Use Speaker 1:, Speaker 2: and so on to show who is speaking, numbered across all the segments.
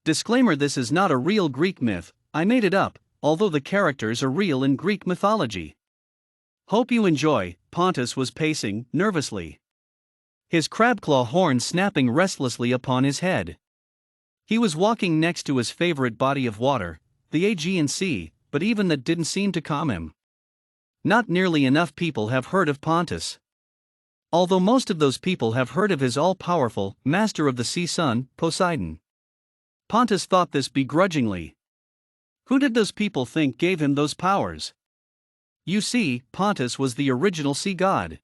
Speaker 1: Disclaimer: this is not a real Greek myth, I made it up, although the characters are real in Greek mythology. Hope you enjoy. Pontus was pacing nervously, his crabclaw horn snapping restlessly upon his head. He was walking next to his favorite body of water, the Aegean Sea, but even that didn't seem to calm him. Not nearly enough people have heard of Pontus. Although most of those people have heard of his all-powerful, master of the sea son, Poseidon. Pontus thought this begrudgingly. Who did those people think gave him those powers? You see, Pontus was the original sea god.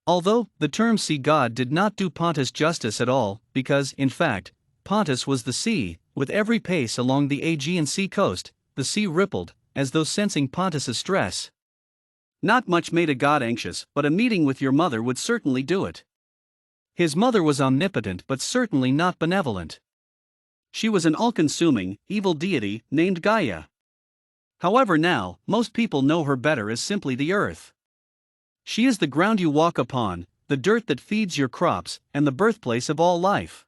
Speaker 1: Although, the term sea god did not do Pontus justice at all, because, in fact, Pontus was the sea. With every pace along the Aegean Sea coast, the sea rippled, as though sensing Pontus's stress. Not much made a god anxious, but a meeting with your mother would certainly do it. His mother was omnipotent but certainly not benevolent. She was an all-consuming, evil deity named Gaia. However, now, most people know her better as simply the earth. She is the ground you walk upon, the dirt that feeds your crops, and the birthplace of all life.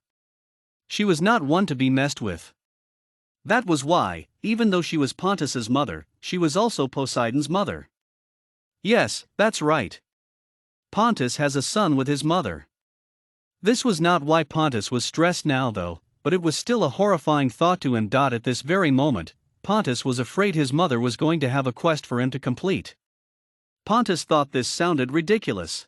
Speaker 1: She was not one to be messed with. That was why, even though she was Pontus's mother, she was also Poseidon's mother. Yes, that's right. Pontus has a son with his mother. This was not why Pontus was stressed now though, but it was still a horrifying thought to him. At this very moment, Pontus was afraid his mother was going to have a quest for him to complete. Pontus thought this sounded ridiculous.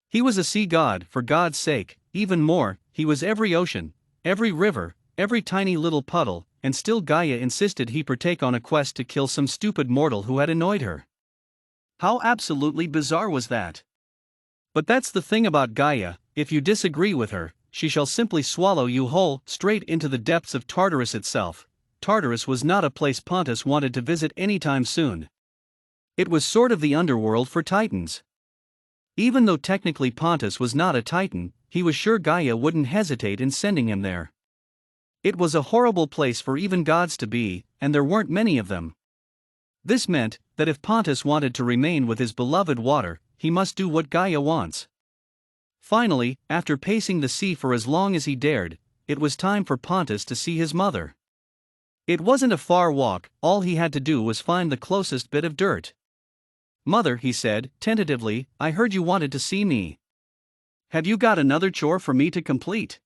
Speaker 1: He was a sea god, for God's sake. Even more, he was every ocean, every river, every tiny little puddle, and still Gaia insisted he partake on a quest to kill some stupid mortal who had annoyed her. How absolutely bizarre was that? But that's the thing about Gaia, if you disagree with her, she shall simply swallow you whole, straight into the depths of Tartarus itself. Tartarus was not a place Pontus wanted to visit anytime soon. It was sort of the underworld for titans. Even though technically Pontus was not a titan, he was sure Gaia wouldn't hesitate in sending him there. It was a horrible place for even gods to be, and there weren't many of them. This meant that if Pontus wanted to remain with his beloved water, he must do what Gaia wants. Finally, after pacing the sea for as long as he dared, it was time for Pontus to see his mother. It wasn't a far walk, all he had to do was find the closest bit of dirt. "Mother," he said, tentatively, "I heard you wanted to see me. Have you got another chore for me to complete?"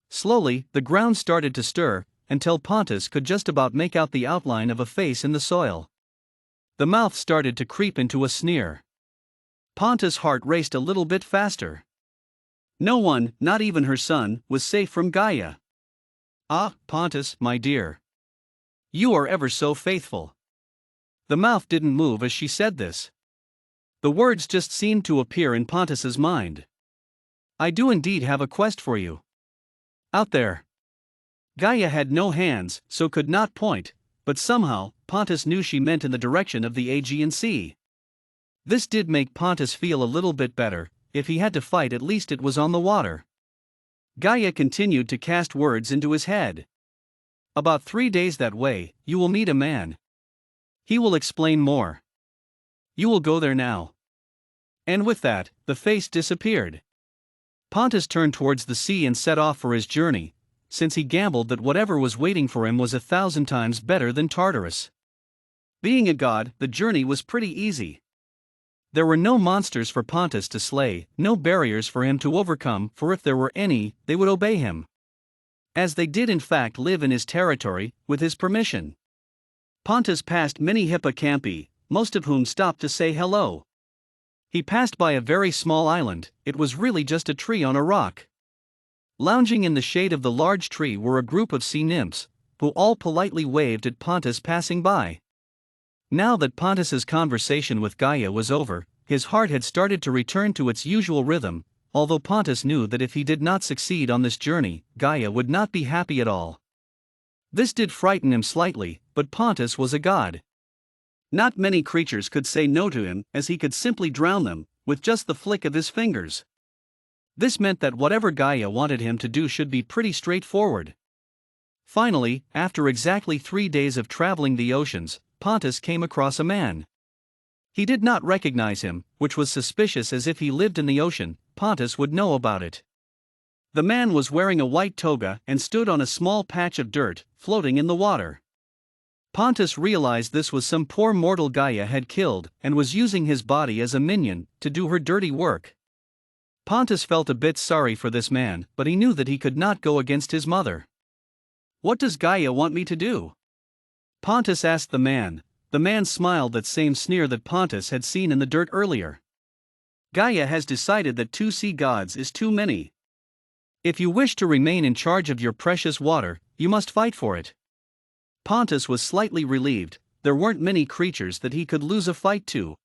Speaker 1: Slowly, the ground started to stir, until Pontus could just about make out the outline of a face in the soil. The mouth started to creep into a sneer. Pontus' heart raced a little bit faster. No one, not even her son, was safe from Gaia. "Ah, Pontus, my dear. You are ever so faithful." The mouth didn't move as she said this. The words just seemed to appear in Pontus's mind. "I do indeed have a quest for you. Out there." Gaia had no hands, so could not point, but somehow, Pontus knew she meant in the direction of the Aegean Sea. This did make Pontus feel a little bit better. If he had to fight, at least it was on the water. Gaia continued to cast words into his head. "About 3 days that way, you will meet a man. He will explain more. You will go there now." And with that, the face disappeared. Pontus turned towards the sea and set off for his journey, since he gambled that whatever was waiting for him was 1,000 times better than Tartarus. Being a god, the journey was pretty easy. There were no monsters for Pontus to slay, no barriers for him to overcome, for if there were any, they would obey him. As they did in fact live in his territory, with his permission. Pontus passed many hippocampi, most of whom stopped to say hello. He passed by a very small island. It was really just a tree on a rock. Lounging in the shade of the large tree were a group of sea nymphs, who all politely waved at Pontus passing by. Now that Pontus's conversation with Gaia was over, his heart had started to return to its usual rhythm, although Pontus knew that if he did not succeed on this journey, Gaia would not be happy at all. This did frighten him slightly, but Pontus was a god. Not many creatures could say no to him, as he could simply drown them, with just the flick of his fingers. This meant that whatever Gaia wanted him to do should be pretty straightforward. Finally, after exactly 3 days of traveling the oceans, Pontus came across a man. He did not recognize him, which was suspicious, as if he lived in the ocean, Pontus would know about it. The man was wearing a white toga and stood on a small patch of dirt, floating in the water. Pontus realized this was some poor mortal Gaia had killed and was using his body as a minion to do her dirty work. Pontus felt a bit sorry for this man, but he knew that he could not go against his mother. "What does Gaia want me to do?" Pontus asked the man. The man smiled that same sneer that Pontus had seen in the dirt earlier. "Gaia has decided that 2 sea gods is too many. If you wish to remain in charge of your precious water, you must fight for it." Pontus was slightly relieved. There weren't many creatures that he could lose a fight to.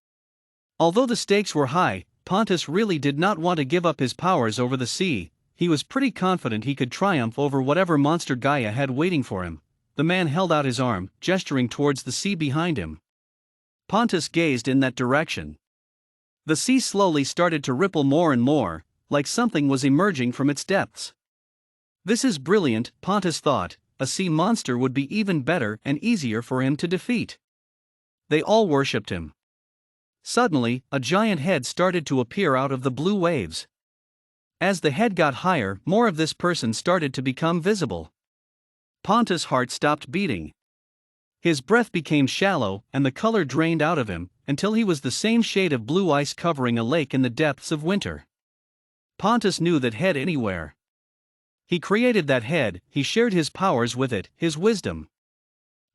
Speaker 1: Although the stakes were high, Pontus really did not want to give up his powers over the sea. He was pretty confident he could triumph over whatever monster Gaia had waiting for him. The man held out his arm, gesturing towards the sea behind him. Pontus gazed in that direction. The sea slowly started to ripple more and more, like something was emerging from its depths. "This is brilliant," Pontus thought. A sea monster would be even better and easier for him to defeat. They all worshipped him. Suddenly, a giant head started to appear out of the blue waves. As the head got higher, more of this person started to become visible. Pontus' heart stopped beating. His breath became shallow and the color drained out of him, until he was the same shade of blue ice covering a lake in the depths of winter. Pontus knew that head anywhere. He created that head, he shared his powers with it, his wisdom.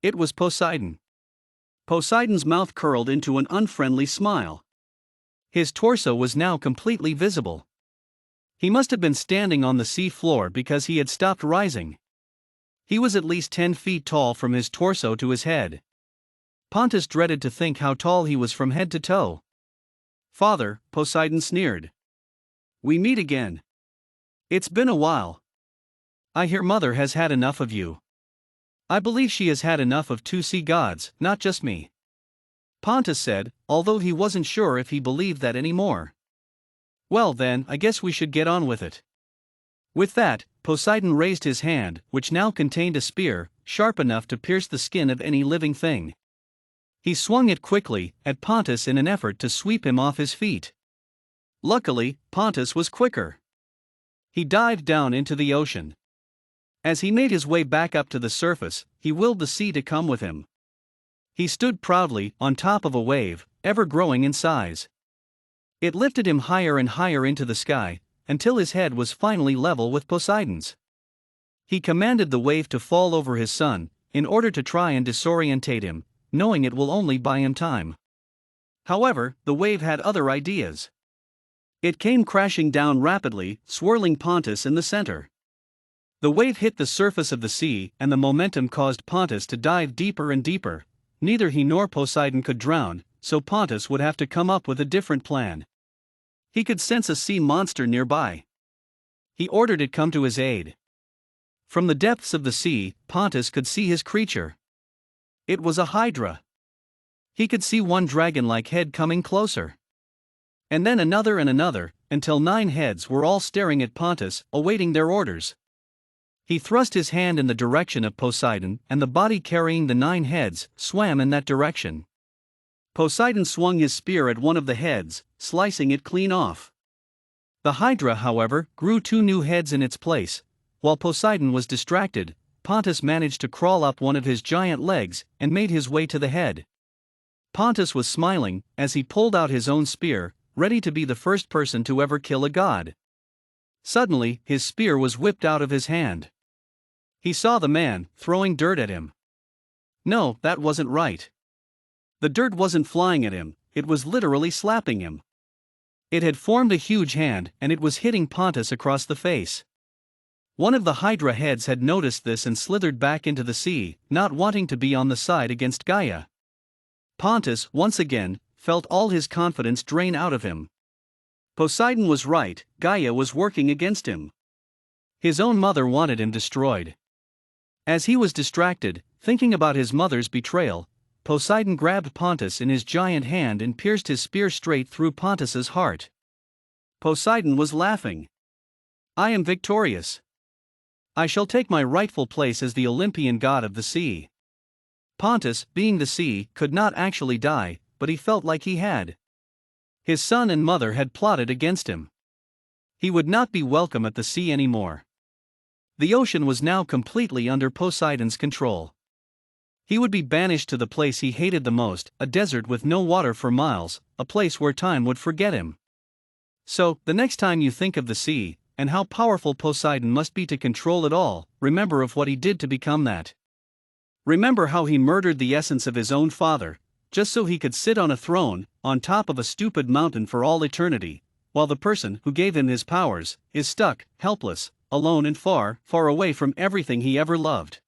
Speaker 1: It was Poseidon. Poseidon's mouth curled into an unfriendly smile. His torso was now completely visible. He must have been standing on the sea floor because he had stopped rising. He was at least 10 feet tall from his torso to his head. Pontus dreaded to think how tall he was from head to toe. "Father," Poseidon sneered. "We meet again. It's been a while. I hear Mother has had enough of you." "I believe she has had enough of 2 sea gods, not just me," Pontus said, although he wasn't sure if he believed that anymore. "Well then, I guess we should get on with it." With that, Poseidon raised his hand, which now contained a spear, sharp enough to pierce the skin of any living thing. He swung it quickly at Pontus in an effort to sweep him off his feet. Luckily, Pontus was quicker. He dived down into the ocean. As he made his way back up to the surface, he willed the sea to come with him. He stood proudly on top of a wave, ever growing in size. It lifted him higher and higher into the sky, until his head was finally level with Poseidon's. He commanded the wave to fall over his son, in order to try and disorientate him, knowing it will only buy him time. However, the wave had other ideas. It came crashing down rapidly, swirling Pontus in the center. The wave hit the surface of the sea, and the momentum caused Pontus to dive deeper and deeper. Neither he nor Poseidon could drown, so Pontus would have to come up with a different plan. He could sense a sea monster nearby. He ordered it come to his aid. From the depths of the sea, Pontus could see his creature. It was a hydra. He could see one dragon-like head coming closer. And then another and another, until 9 heads were all staring at Pontus, awaiting their orders. He thrust his hand in the direction of Poseidon, and the body carrying the 9 heads swam in that direction. Poseidon swung his spear at one of the heads, slicing it clean off. The hydra, however, grew 2 new heads in its place. While Poseidon was distracted, Pontus managed to crawl up one of his giant legs and made his way to the head. Pontus was smiling as he pulled out his own spear, ready to be the first person to ever kill a god. Suddenly, his spear was whipped out of his hand. He saw the man throwing dirt at him. No, that wasn't right. The dirt wasn't flying at him, it was literally slapping him. It had formed a huge hand, and it was hitting Pontus across the face. One of the hydra heads had noticed this and slithered back into the sea, not wanting to be on the side against Gaia. Pontus, once again, felt all his confidence drain out of him. Poseidon was right, Gaia was working against him. His own mother wanted him destroyed. As he was distracted, thinking about his mother's betrayal, Poseidon grabbed Pontus in his giant hand and pierced his spear straight through Pontus's heart. Poseidon was laughing. "I am victorious. I shall take my rightful place as the Olympian god of the sea." Pontus, being the sea, could not actually die, but he felt like he had. His son and mother had plotted against him. He would not be welcome at the sea anymore. The ocean was now completely under Poseidon's control. He would be banished to the place he hated the most, a desert with no water for miles, a place where time would forget him. So, the next time you think of the sea, and how powerful Poseidon must be to control it all, remember of what he did to become that. Remember how he murdered the essence of his own father, just so he could sit on a throne, on top of a stupid mountain for all eternity, while the person who gave him his powers is stuck, helpless, alone and far, far away from everything he ever loved.